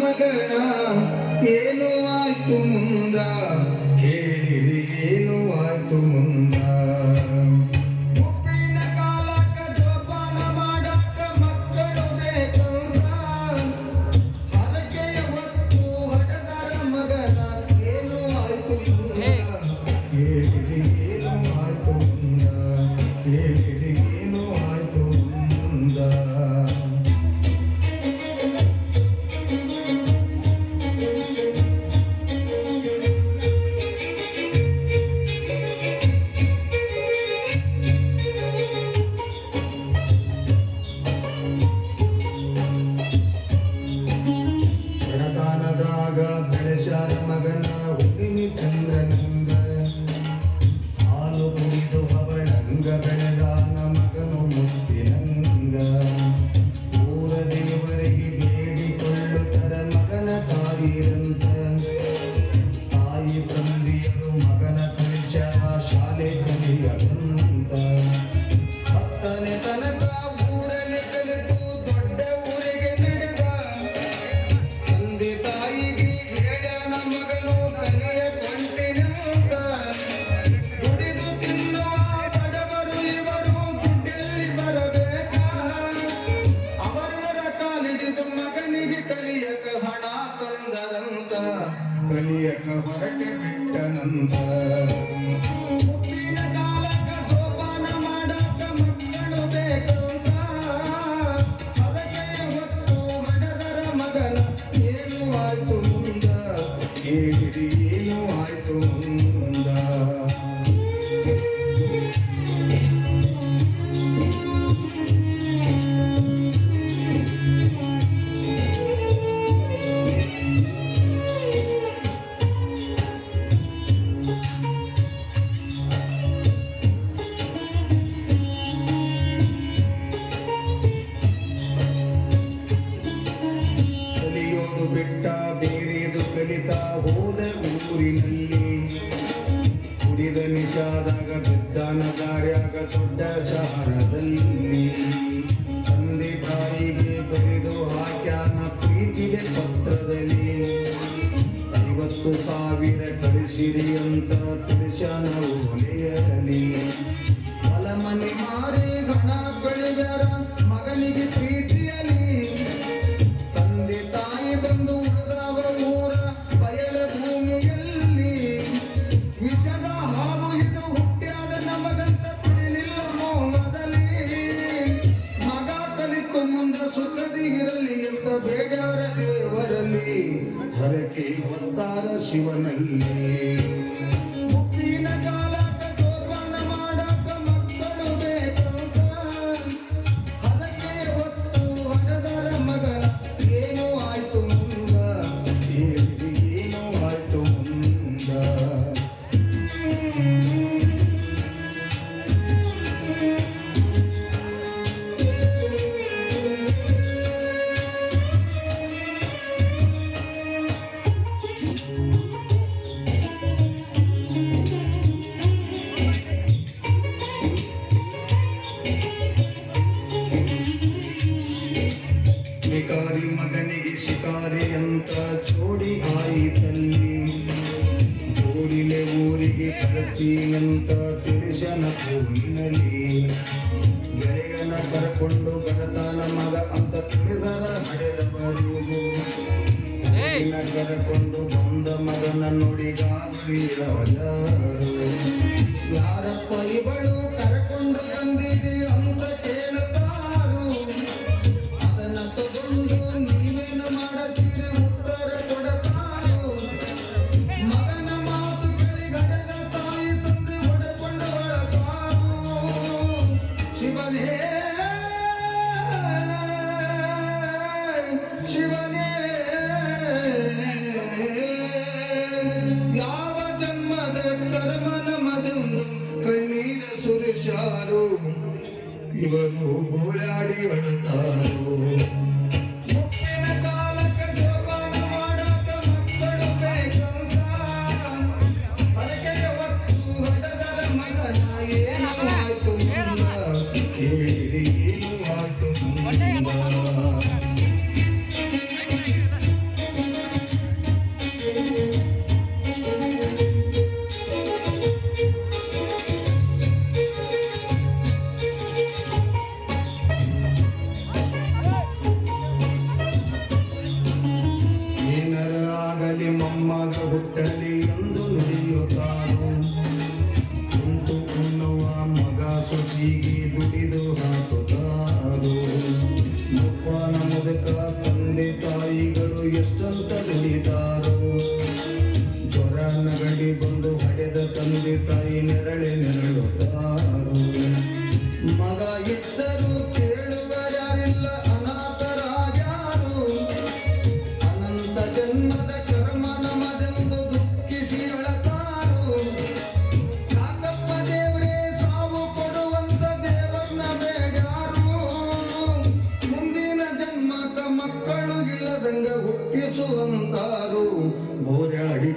ಮಗನ ಏನು ಆಯ್ತು ಮುಂದ ಕೇಳಿರಿ ಏನು ಆಯ್ತು ಮುಂದ ಮುಪ್ಪಿನ ಕಾಲಕ್ಕ ಜೋಪಾನ ಮಾಡಕ್ಕ ಮಕ್ಕಳು ಬೇಕಂದ ಹರಕೆಯ ಹೊತ್ತು ಹಡದರ ಮಗನ ಏನು ಆಯ್ತು ಮುಂದ ಕೇಳಿರಿ ಏನು ಆಯ್ತು ಮುಂದ ಕೇಳಿರಿ ಏನು ಆಯ್ತು ಮುಂದ ಬೆಳೆಸಾರ ಮಗನ ಹುಣ್ಣಿಮೆ ಚಂದ್ರನಂಗ ಹಾಲು ಕುಡಿದು ಅವಳಂಗ ಬೆಳೆದಾನ ಮಗನು ಮುತ್ತಿನಂಗ ಊರ ದೇವರಿಗೆ ಬೇಡಿಕೊಳ್ಳುತ್ತರ ಮಗನ ಕಾರಿರಂತ ತಾಯಿ ತಂದೆಯರು ಮಗನ ಕಳಿಸ್ಯಾರ ಶಾಲೆ ಕಲಿಯದಂತ 10ನೇ ತನಕ ಊರಲ್ಲಿ ಕಲಿತು ದೊಡ್ಡ ಊರಿಗೆ ನಡೆದ ತಂದೆ ತಾಯಿಗೆ ಹೇಳ್ಯಾನ ಮಗನು ಕಲಿಯ ಕೊಂಡಿನಂತ ದುಡಿದು ತಿನ್ನುವ ಬಡವರು ಇವರು ದುಡ್ಡಲ್ಲಿ ಬರಬೇಕ ಅವರವರ ಕಾಲಿಡಿದು ಮಗನಿಗೆ ಕಲಿಯಕ ಹಣ ತಂದರಂತ ಕಲಿಯಕ ಹೊರಟೆ ಬಿಟ್ಟನಂತ ಮುಪ್ಪಿನ ಕಾಲಕ್ಕ ಜೋಪಾನ ಮಾಡಕ ಮಕ್ಕಳು ಬೇಕಂತ ಹರಕೆಯ ಹೊತ್ತು ಹಡದರ ಮಗನ ಏನು ಆಯ್ತು ಮುಂದ ಕೇಳಿರಿ ಏನು ಆಯ್ತು ಮುಂದ ಕಲಿಯೋದು ಬಿಟ್ಟ ಬೇರೆದು ಕಲಿತಾ ಹೋದ ಊರಿನಲ್ಲಿ ಕುಡಿದ ನಿಷಾದಾಗ ಬಿದ್ದಾನ ದಾರ್ಯಾಗ ದೊಡ್ಡ ಶಹರದಲ್ಲಿ ತಂದೆ ತಾಯಿಗೆ ಬರೆದು ಹಾಕ್ಯಾನ ಪ್ರೀತಿಗೆ ಪತ್ರದಲ್ಲಿ 50,000 ಕಳಿಸಿರಿ ಅಂತ ತಿಳಿಸ್ಯಾನ ಓಲೆಯಲ್ಲಿ ಹೊಲ ಮನೆ ಮಾರಿ ಗಣ ಬೆಳೆದರ ಮಗನಿಗೆ ಪ್ರೀತಿಯಲ್ಲಿ ತಂದೆ ತಾಯಿ ಬಂದು ಉಳಿದವ ಊರ ಬಯಲ ಭೂಮಿಯಲ್ಲಿ ವಿಷದ ಹಾವು ಇದು ಹುಟ್ಟ್ಯಾದ ನಮಗಂತ ತಿಳಿಲಿಲ್ಲ ಮೊದಲೇ ಮಗ ಕಲಿತು ಮುಂದ ಸುಖದಿ ಇರಲಿ ಅಂತ ಬೇಡ್ಯಾರ ದೇವರಲ್ಲಿ ಹರಕೆ ಹೊತ್ತಾರ ಶಿವನಲ್ಲಿ ಮುಪ್ಪಿನ ಕಾಲಕ್ಕ ಜೋಪಾನ ಮಾಡಕ ಮಕ್ಕಳು ಬೇಕಂತ ಹರಕೆ ಹೊತ್ತು ಹಡದರ ಮಗನ ಏನು ಆಯ್ತು ಮುಂದ ಕೇಳಿರಿ ಏನು ಆಯ್ತು ಮುಂದ ಶಿಕಾರಿ ಮಗನಿಗೆ ಶಿಕಾರಿ ಅಂತ ಜೋಡಿ ಆಯಿತಲ್ಲಿ ಜೋಡಿಲೆ ಊರಿಗೆ ಕರತೀನಂತ ತಿಳಿಸನ ಫೋನಿನಲ್ಲಿ ಗೆಳೆಯನ ಕರಕೊಂಡು ಬರತಾನ ಮಗ ಅಂತ ತಿಳಿದರ ಹಡೆದವರು ಕರಕೊಂಡು ಬಂದ ಮಗನ ನೋಡಿ ಗಾಬರಿಯಾದ ಯಾರಪ್ಪ ಇವಳು ಕರಕೊಂಡು ಬಂದಿದೆ ಅಂತ ಕೇಳುತ್ತಾರು ಅದನ್ನ ತಗೊಂಡು ನೀವೇನು ಮಾಡುತ್ತೀರಿ ಉತ್ತರ ಕೊಡತಾರು ಮಗನ ಮಾತು ಕೇಳಿ ಗಡದ ತಾಯಿ ತಂದೆ ಹೊಡೆಕೊಂಡು ಹೊರತಾರು ಶಿವನೇ ಶಿವನೇ ಯಾವ ಜನ್ಮದ ಕರ್ಮನ ಮದೊಂದು ಕಣ್ಣೀರ ಸುರಿಸಾರು ಇವರು ಗೋಳಾಡಿ ಅಳುತ್ತಾರು ಮುಪ್ಪಿನ ಕಾಲಕ್ಕ ಜೋಪಾನ ಮಾಡಕ ಮಕ್ಕಳು ಬೇಕಂತ ಹರಕೆಯ ಹೊತ್ತು ಹಡದರ ಮಗನ ಏನು ಆಯ್ತು ಮುಂದ ಕೇಳಿರಿ ಏನು ಆಯ್ತು ಮುಂದ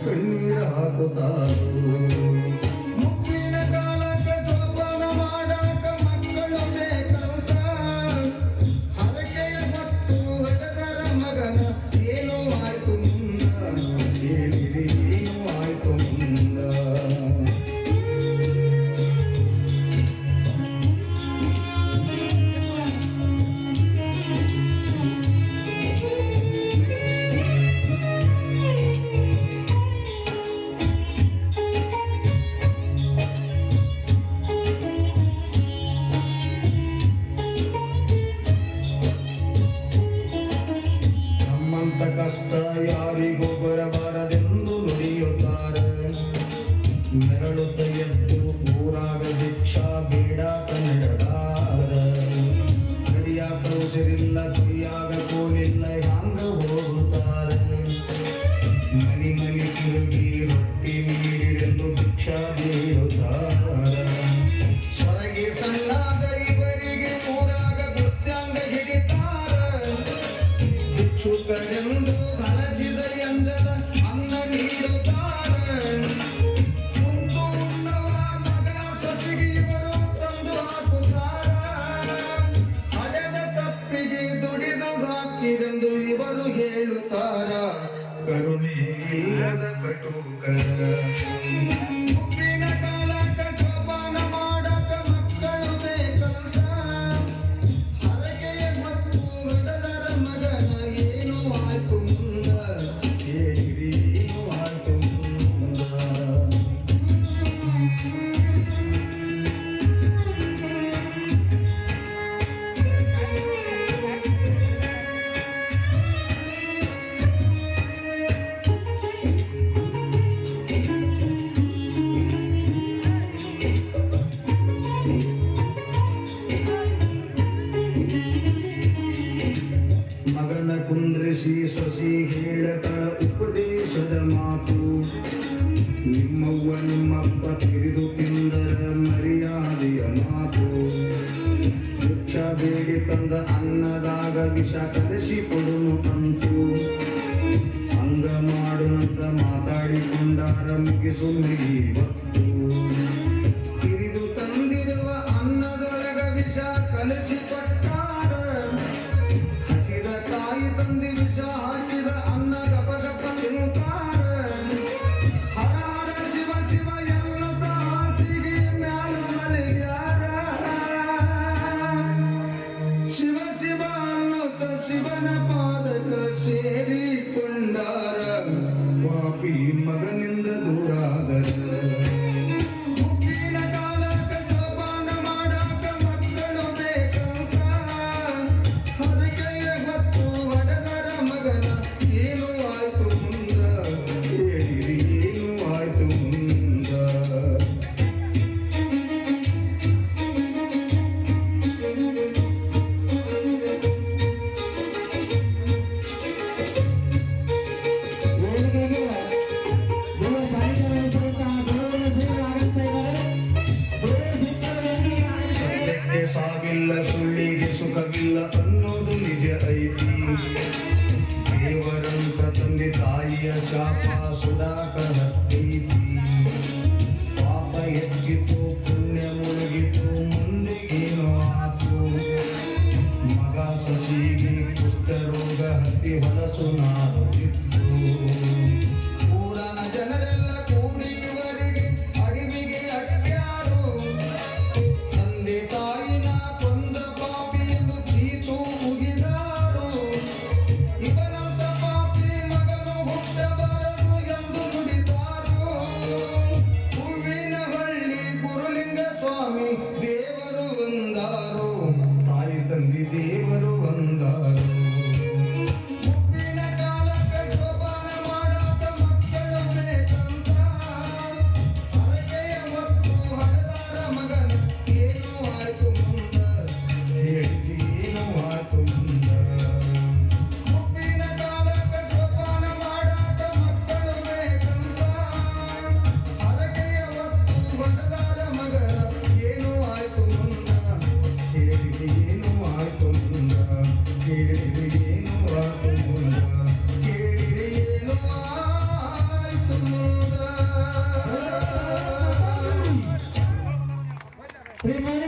ಕಣ್ಣೀರ ಹಾಕುತ್ತಾರು. ಮುಪ್ಪಿನ ಕಾಲಕ್ಕೆ ಜೋಪಾನ ಮಾಡಾಕ ಮಕ್ಕಳು ಬೇಕಂತ ಹರಕೆಯ ಹೊತ್ತು ಹೊಡೆದರ ಮಗನ ಏನು ಆಯ್ತು ಮುಂದ ಹೇಳಿರಿ ಏನು ಆಯ್ತು ಮುಂದ. ನಮ್ಮಂತ ಕಷ್ಟ ಯಾರಿಗೂ ಬರಬಾರದೆಂದು ನುಡಿಯುತ್ತಾರೆ. ನೆರಳುತ್ತ ಎದ್ದು ಊರಾಗ ಭಿಕ್ಷಾ ಬೇಡಾಕ ನಡೆದಾರ. ಕಡಿಯಾಕ ಉಸಿರಿಲ್ಲ ಕೈಯಾಗ ಕೋಲಿಲ್ಲ ಹ್ಯಾಂಗ ಹೋಗುತ್ತಾರೆ. ಮನಿ ಮನಿ ತಿರುಗಿ ರೊಟ್ಟಿ ನೀಡಿರೆಂದು ಭಿಕ್ಷಾ ಬೇಡುತ್ತಾರ. ಸ್ವರಗೆ ಸಣ್ಣಾದ ಇವರಿಗೆ ಊರಾಗ ಕೃತ್ಯಾಂಗ ಹಿಡಿತಾರ. ಭಿಕ್ಷುಕರೆಂದು ಹಲಜಿದ ಎಂಜಲ ಅನ್ನ ನೀಡುತ್ತಾರೆ. ಕುಂತು ಉಣ್ಣವ ಮಗ ಸಸಿಗೆ ಇವರು ತಂದು ಹಾಕುತ್ತಾರ. ಹಡೆದ ತಪ್ಪಿಗೆ ದುಡಿದು ಹಾಕಿರೆಂದು ಇವರು ಹೇಳುತ್ತಾರ. ಕರುಣೆ ಇಲ್ಲದ ಕಟುಕರ. ಮುಪ್ಪಿನ ಕಾಲಕ್ಕ ಜೋಪಾನ ಮಾಡಕ ಮಕ್ಕಳು ಬೇಕಂತ ಹರಕೆಯ ಮತ್ತು ಹೊಡೆದರ ಮಗನ ಏನು ಆಯ್ತು ಮುಂದ ಹೇಳಿರಿ ಏನು ಆಯ್ತು ಮುಂದ. ಮಗನ ಕುಂದ್ರಿಸಿ ಸೊಸಿ ಹೇಳತಳ ಉಪದೇಶದ ಮಾತು. ನಿಮ್ಮವ್ವ ನಿಮ್ಮಪ್ಪ ತಿರಿದು ತಿಂದರ ಮರ್ಯಾದೆಯ ಮಾತು. ಭಿಕ್ಷಾ ಬೇಡಿ ತಂದ ಅನ್ನದಾಗ ವಿಷ ಕಲಸಿ ಕೊಡುನು ಅಂತು. ಹಂಗ ಮಾಡುನಂತ ಮಾತಾಡಿಕೊಂಡಾರ ಮುಗಿಸು ಇವತ್ತು. ತಿರಿದು ತಂದಿರುವ ಅನ್ನದೊಳಗ ವಿಷ ಕಲಸಿ ಕೊಟ್ಟಾರ. ಹಸಿದ ತಾಯಿ ತಂದಿ ವಿಷ ಹಾಕಿದ ಅನ್ನ ಗಪ ಗಪ ತಿನ್ನುತ್ತಾರ. ಹರ ಶಿವ ಶಿವ ಎನ್ನುತ್ತ ಹಾಸಿಗೆ ಮ್ಯಾಲ ಮಲಗ್ಯಾರ. ಶಿವ ಶಿವ ಅನ್ನುತ್ತ ಶಿವನ ಪಾದಕ ಸೇರಿಕೊಂಡಾರ. ಪಾಪಿ ಮಗನಿಂದ ದೂರಾದರ. ಮುಪ್ಪಿನ ಕಾಲಕ್ಕ ಜೋಪಾನ ಮಾಡಾಕ ಮಕ್ಕಳು ಬೇಕಂತ ಹರಕೆಯ ಹೊತ್ತು ಹೊಡೆದರ ಮಗನ ಏನು ಆಯ್ತು ಮುಂದ ಹೇಳಿರಿ ಏನು ಆಯ್ತು ಮುಂದ. ಸತ್ಯಕ್ಕೆ ಸಾವಿಲ್ಲ ಸುಳ್ಳಿಗೆ ಸುಖವಿಲ್ಲ ಅನ್ನೋದು ನಿಜ ಐತಿ. ದೇವರಂತ ತಂದೆ ತಾಯಿಯ ಶಾಪ ಸುಡಾಕ ಹತ್ತೈತಿ. ಪಾಪ ಹೆಚ್ಚಿತು ಪುಣ್ಯ ಮುಳುಗಿತು ಮುಂದೆಗೇನು ಆತು. ಮಗ ಸಸಿಗೆ ಕುಷ್ಠರೋಗ ಹತ್ತಿ ಹೊಲಸು ನಾರುತ್ತಿತ್ತು. ಊರನ ಜನರೆಲ್ಲ ಕೂಡಿ ಇವರಿಗೆ ಅಡಿವಿಗೆ ಅಡ್ಯಾರು. ತಂದೆ ತಾಯಿನ ಕೊಂದ ಪಾಪಿ ಎಂದು ಚೀತು ಮುಗಿದಾರು. ಇವನಂತ ಪಾಪಿ ಮಗನು ಹುಟ್ಟಬಾರದು ಎಂದು ನುಡಿದಾರು. ಹೂವಿನ ಹಳ್ಳಿ ಗುರುಲಿಂಗ ಸ್ವಾಮಿ ದೇವರು ಒಂದಾರು. ತಾಯಿ ತಂದೆ ದೇವರು ಒಂದಾರು. ಮುಪ್ಪಿನ ಕಾಲಕ್ಕೆ ಅಭಿಮಾನಿ